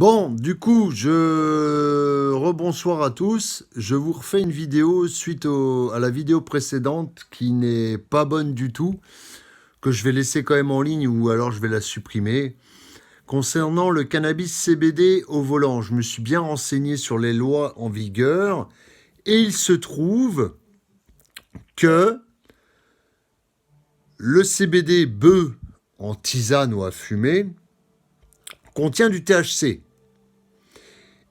Bon, du coup, rebonsoir à tous. Je vous refais une vidéo suite à la vidéo précédente qui n'est pas bonne du tout, que je vais laisser quand même en ligne ou alors je vais la supprimer. Concernant le cannabis CBD au volant, je me suis bien renseigné sur les lois en vigueur et il se trouve que le CBD bœuf en tisane ou à fumer contient du THC.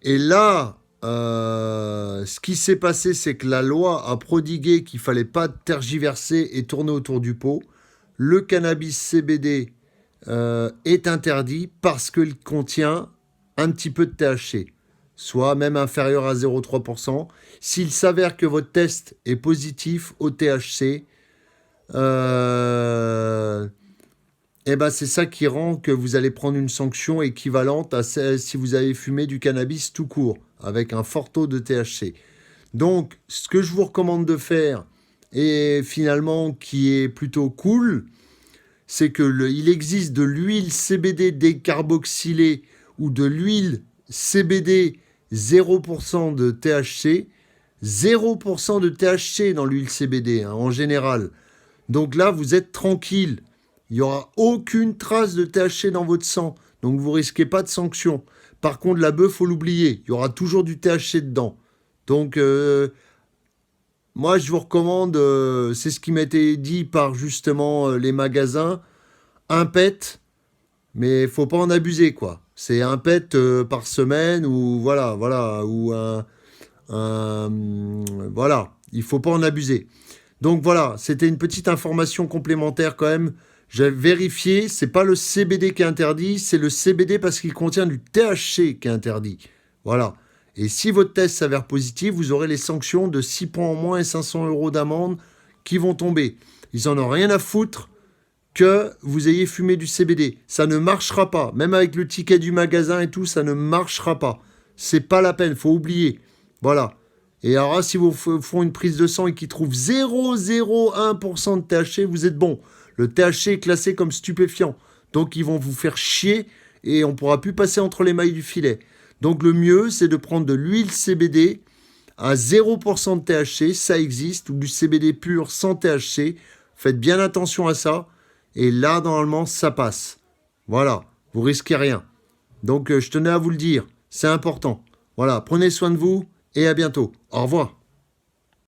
Et là, ce qui s'est passé, c'est que la loi a prodigué qu'il ne fallait pas tergiverser et tourner autour du pot. Le cannabis CBD est interdit parce qu'il contient un petit peu de THC, soit même inférieur à 0,3%. S'il s'avère que votre test est positif au THC, et ben c'est ça qui rend que vous allez prendre une sanction équivalente à celle si vous avez fumé du cannabis tout court, avec un fort taux de THC. Donc, ce que je vous recommande de faire, et finalement qui est plutôt cool, c'est que il existe de l'huile CBD décarboxylée ou de l'huile CBD 0% de THC. 0% de THC dans l'huile CBD, hein, en général. Donc là, vous êtes tranquille. Il n'y aura aucune trace de THC dans votre sang. Donc vous risquez pas de sanction. Par contre, la bœuf, faut l'oublier. Il y aura toujours du THC dedans. Donc, moi, je vous recommande, c'est ce qui m'a été dit par justement les magasins, un pet, mais faut pas en abuser, quoi. C'est un pet par semaine ou voilà, ou voilà. Il faut pas en abuser. Donc voilà, c'était une petite information complémentaire quand même. J'ai vérifié, c'est pas le CBD qui est interdit, c'est le CBD parce qu'il contient du THC qui est interdit. Voilà. Et si votre test s'avère positif, vous aurez les sanctions de 6 points en moins et 500 € d'amende qui vont tomber. Ils en ont rien à foutre que vous ayez fumé du CBD. Ça ne marchera pas. Même avec le ticket du magasin et tout, ça ne marchera pas. C'est pas la peine, faut oublier. Voilà. Et alors là, si vous font une prise de sang et qu'ils trouvent 0,01% de THC, vous êtes bon. Le THC est classé comme stupéfiant. Donc ils vont vous faire chier et on ne pourra plus passer entre les mailles du filet. Donc le mieux, c'est de prendre de l'huile CBD à 0% de THC, ça existe, ou du CBD pur sans THC. Faites bien attention à ça. Et là, normalement, ça passe. Voilà, vous risquez rien. Donc je tenais à vous le dire, c'est important. Voilà, prenez soin de vous et à bientôt. Au revoir.